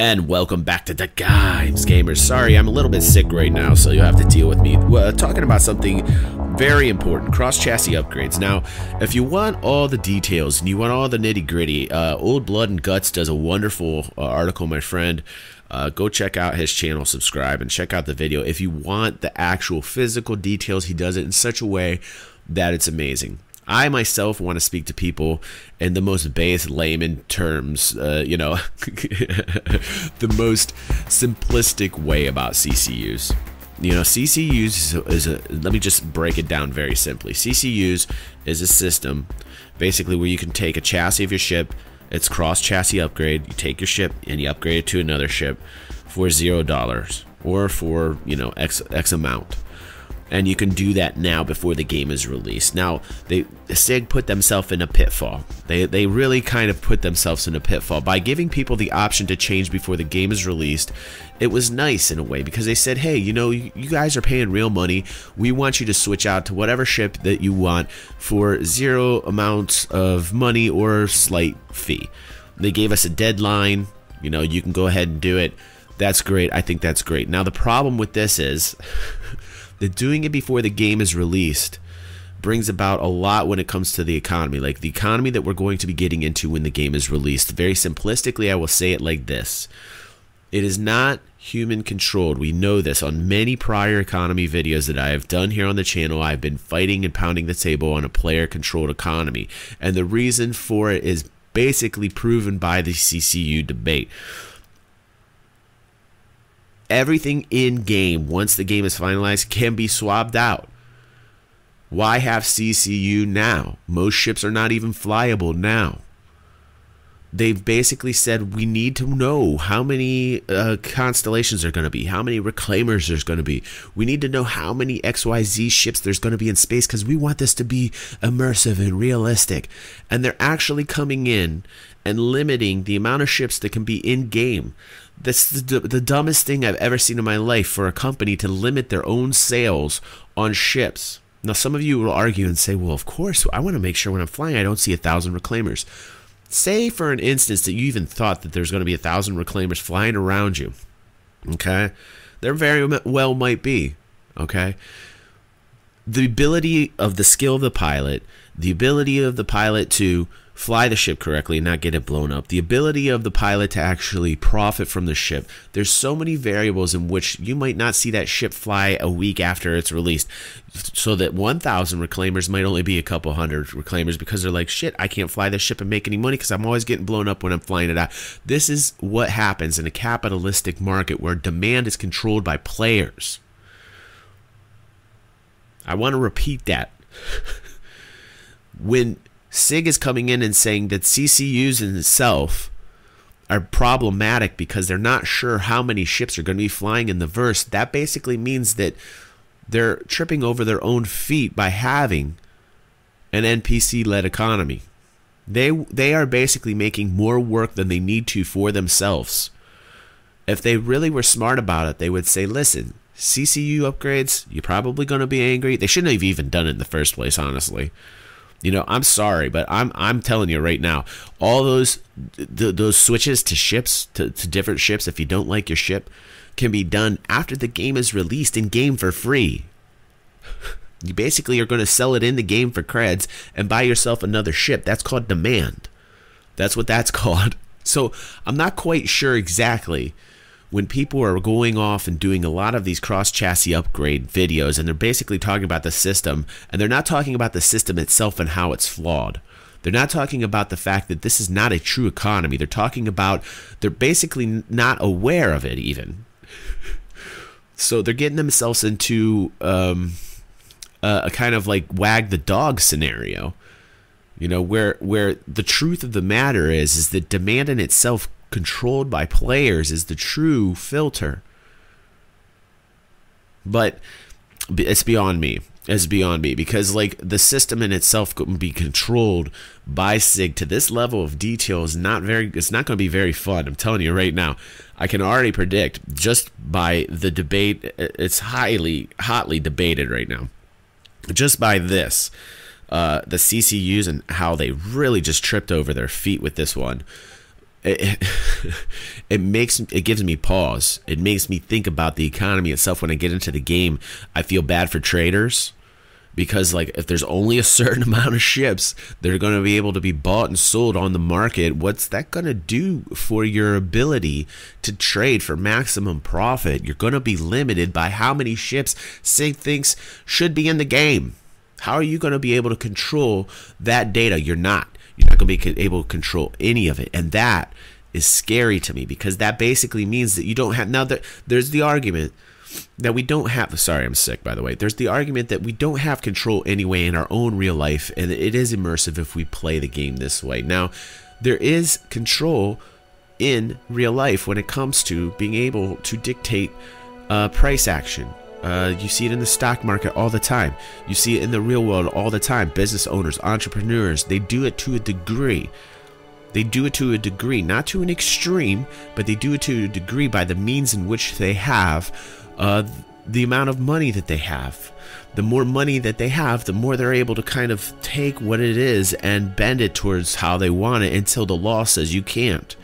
And welcome back to DaGaimez, gamers. Sorry, I'm a little bit sick right now, so you'll have to deal with me. Talking about something very important, cross-chassis upgrades. Now, if you want all the details and you want all the nitty-gritty, Old Blood and Guts does a wonderful article, my friend. Go check out his channel, subscribe, and check out the video. If you want the actual physical details, he does it in such a way that it's amazing. I myself want to speak to people in the most base layman terms, you know, the most simplistic way about CCUs. You know, CCUs is a, let me just break it down very simply. CCUs is a system basically where you can take a chassis of your ship, it's cross chassis upgrade, you take your ship and you upgrade it to another ship for $0 or for, you know, X amount. And you can do that now before the game is released. Now, SIG put themselves in a pitfall. They really kind of put themselves in a pitfall. By giving people the option to change before the game is released, it was nice in a way because they said, hey, you know, you guys are paying real money. We want you to switch out to whatever ship that you want for 0 amounts of money or slight fee. They gave us a deadline. You know, you can go ahead and do it. That's great. I think that's great. Now, the problem with this is that doing it before the game is released brings about a lot when it comes to the economy, like the economy that we're going to be getting into when the game is released. Very simplistically, I will say it like this. It is not human controlled. We know this. On many prior economy videos that I have done here on the channel, I've been fighting and pounding the table on a player controlled economy. And the reason for it is basically proven by the CCU debate. Everything in game, once the game is finalized, can be swapped out. Why have CCU now? Most ships are not even flyable now. They've basically said we need to know how many constellations there are going to be, how many reclaimers there's going to be. We need to know how many XYZ ships there's going to be in space because we want this to be immersive and realistic. And they're actually coming in and limiting the amount of ships that can be in game. That's the dumbest thing I've ever seen in my life, for a company to limit their own sales on ships. Now, some of you will argue and say, well, of course, I want to make sure when I'm flying I don't see 1,000 reclaimers. Say, for an instance, that you even thought that there's going to be 1,000 reclaimers flying around you. Okay? There very well might be. Okay? The ability of the skill of the pilot, the ability of the pilot to fly the ship correctly and not get it blown up, the ability of the pilot to actually profit from the ship. There's so many variables in which you might not see that ship fly a week after it's released, so that 1,000 reclaimers might only be a couple hundred reclaimers because they're like, shit, I can't fly this ship and make any money because I'm always getting blown up when I'm flying it out. This is what happens in a capitalistic market where demand is controlled by players. I want to repeat that. When SIG is coming in and saying that CCUs in itself are problematic because they're not sure how many ships are going to be flying in the verse, that basically means that they're tripping over their own feet by having an NPC-led economy. They are basically making more work than they need to for themselves. If they really were smart about it, they would say, listen, CCU upgrades, you're probably going to be angry. They shouldn't have even done it in the first place, honestly. You know, I'm sorry, but I'm telling you right now, all those switches to ships, to different ships, if you don't like your ship, can be done after the game is released in game for free. You basically are going to sell it in the game for creds and buy yourself another ship. That's called demand. That's what that's called. So I'm not quite sure exactly when people are going off and doing a lot of these cross-chassis upgrade videos, and they're basically talking about the system, and they're not talking about the system itself and how it's flawed. They're not talking about the fact that this is not a true economy. They're talking about, they're basically not aware of it even. So they're getting themselves into a kind of like wag the dog scenario. You know, where the truth of the matter is that demand in itself, controlled by players, is the true filter. But it's beyond me. It's beyond me because, like, the system in itself can be controlled by SIG to this level of detail is not very. It's not going to be very fun. I'm telling you right now. I can already predict just by the debate. It's hotly debated right now. Just by this, the CCUs and how they really just tripped over their feet with this one. it, it gives me pause. It makes me think about the economy itself. When I get into the game, I feel bad for traders, because like if there's only a certain amount of ships that are going to be able to be bought and sold on the market, what's that going to do for your ability to trade for maximum profit? You're going to be limited by how many ships SYG thinks should be in the game. How are you going to be able to control that data? You're not. You're not going to be able to control any of it. And that is scary to me, because that basically means that you don't have... Now, there's the argument that we don't have... Sorry, I'm sick, by the way. There's the argument that we don't have control anyway in our own real life, and it is immersive if we play the game this way. Now, there is control in real life when it comes to being able to dictate price action. You see it in the stock market all the time. You see it in the real world all the time. Business owners, entrepreneurs, they do it to a degree. They do it to a degree, not to an extreme, but they do it to a degree by the means in which they have, the amount of money that they have. The more money that they have, the more they're able to kind of take what it is and bend it towards how they want it, until the law says you can't.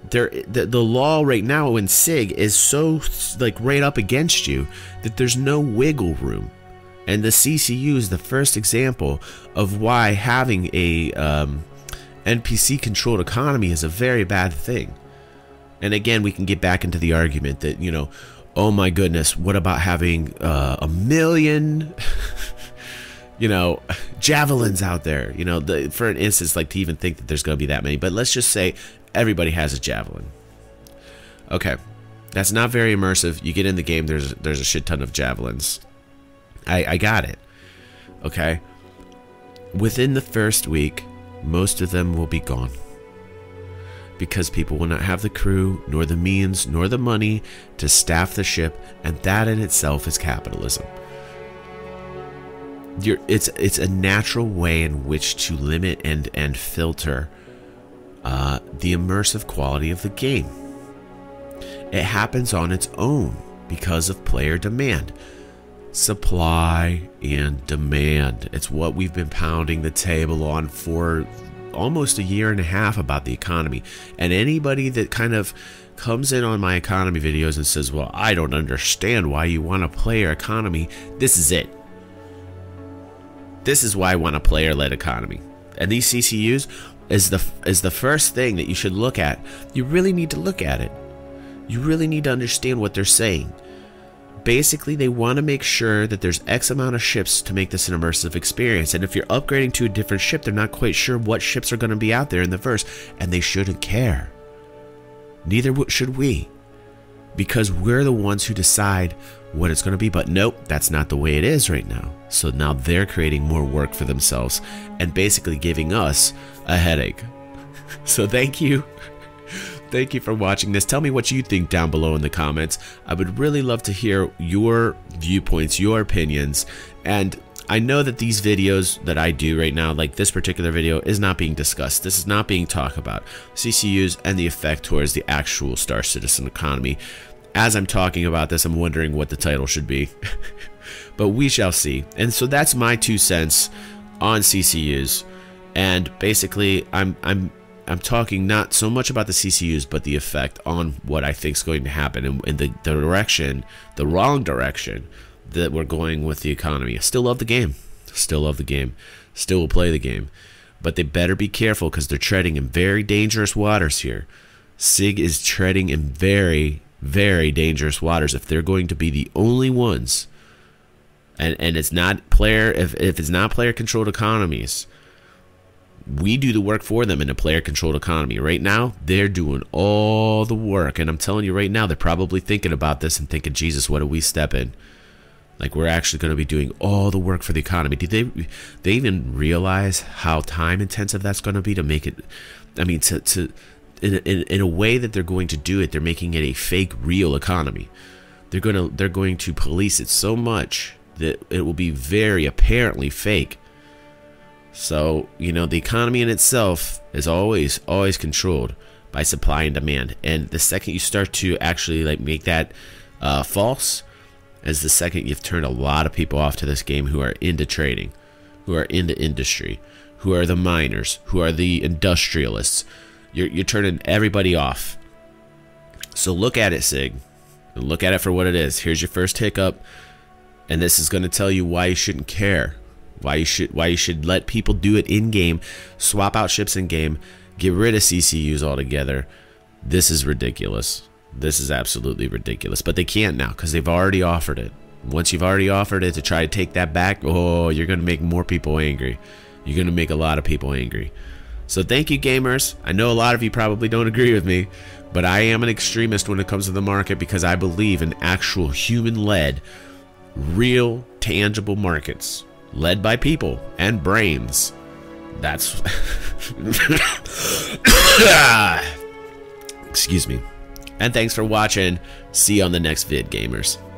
The law right now in SYG is so like right up against you that there's no wiggle room. And the CCU is the first example of why having a NPC controlled economy is a very bad thing. And again, we can get back into the argument that, you know, oh my goodness, what about having a million you know, javelins out there? You know, for an instance, like to even think that there's going to be that many. But let's just say everybody has a javelin. Okay, that's not very immersive. You get in the game, there's a shit ton of javelins. I got it. Okay, within the first week, most of them will be gone, because people will not have the crew, nor the means, nor the money to staff the ship, and that in itself is capitalism. It's a natural way in which to limit and filter the immersive quality of the game. It happens on its own because of player demand. Supply and demand. It's what we've been pounding the table on for almost a year and a half about the economy. And anybody that kind of comes in on my economy videos and says, well, I don't understand why you want to play your economy, this is it. This is why I want a player-led economy. And these CCUs is the first thing that you should look at. You really need to look at it. You really need to understand what they're saying. Basically, they want to make sure that there's X amount of ships to make this an immersive experience. And if you're upgrading to a different ship, they're not quite sure what ships are going to be out there in the verse. And they shouldn't care. Neither should we. Because we're the ones who decide what it's going to be. But nope, that's not the way it is right now. So now they're creating more work for themselves and basically giving us a headache. So thank you. Thank you for watching this. Tell me what you think down below in the comments. I would really love to hear your viewpoints, your opinions. And I know that these videos that I do right now, like this particular video, is not being discussed. This is not being talked about. CCUs and the effect towards the actual Star Citizen economy. As I'm talking about this, I'm wondering what the title should be. But we shall see. And so that's my 2 cents on CCUs. And basically, I'm talking not so much about the CCUs, but the effect on what I think is going to happen in the direction, the wrong direction that we're going with the economy. I still love the game. Still love the game. Still will play the game. But they better be careful, because they're treading in very dangerous waters here. SYG is treading in very, very dangerous waters if they're going to be the only ones. And it's not player, if it's not player controlled economies, we do the work for them in a player controlled economy. Right now, they're doing all the work. And I'm telling you right now, they're probably thinking about this and thinking, Jesus, what do we step in? Like, we're actually going to be doing all the work for the economy. Do they even realize how time intensive that's going to be to make it? I mean, in a way that they're going to do it, they're making it a fake real economy. They're going to police it so much that it will be very apparently fake. So, you know, the economy in itself is always controlled by supply and demand. And the second you start to actually like make that false, is the second you've turned a lot of people off to this game who are into trading, who are into industry, who are the miners, who are the industrialists. You're turning everybody off. So look at it, Sig. Look at it for what it is. Here's your first hiccup, and this is going to tell you why you shouldn't care. Why you should let people do it in game, swap out ships in game, get rid of CCUs altogether. This is ridiculous. This is absolutely ridiculous. But they can't now because they've already offered it. Once you've already offered it, to try to take that back, oh, you're going to make more people angry. You're going to make a lot of people angry. So thank you, gamers. I know a lot of you probably don't agree with me, but I am an extremist when it comes to the market because I believe in actual human-led, real, tangible markets led by people and brains. That's... Excuse me. And thanks for watching. See you on the next vid, gamers.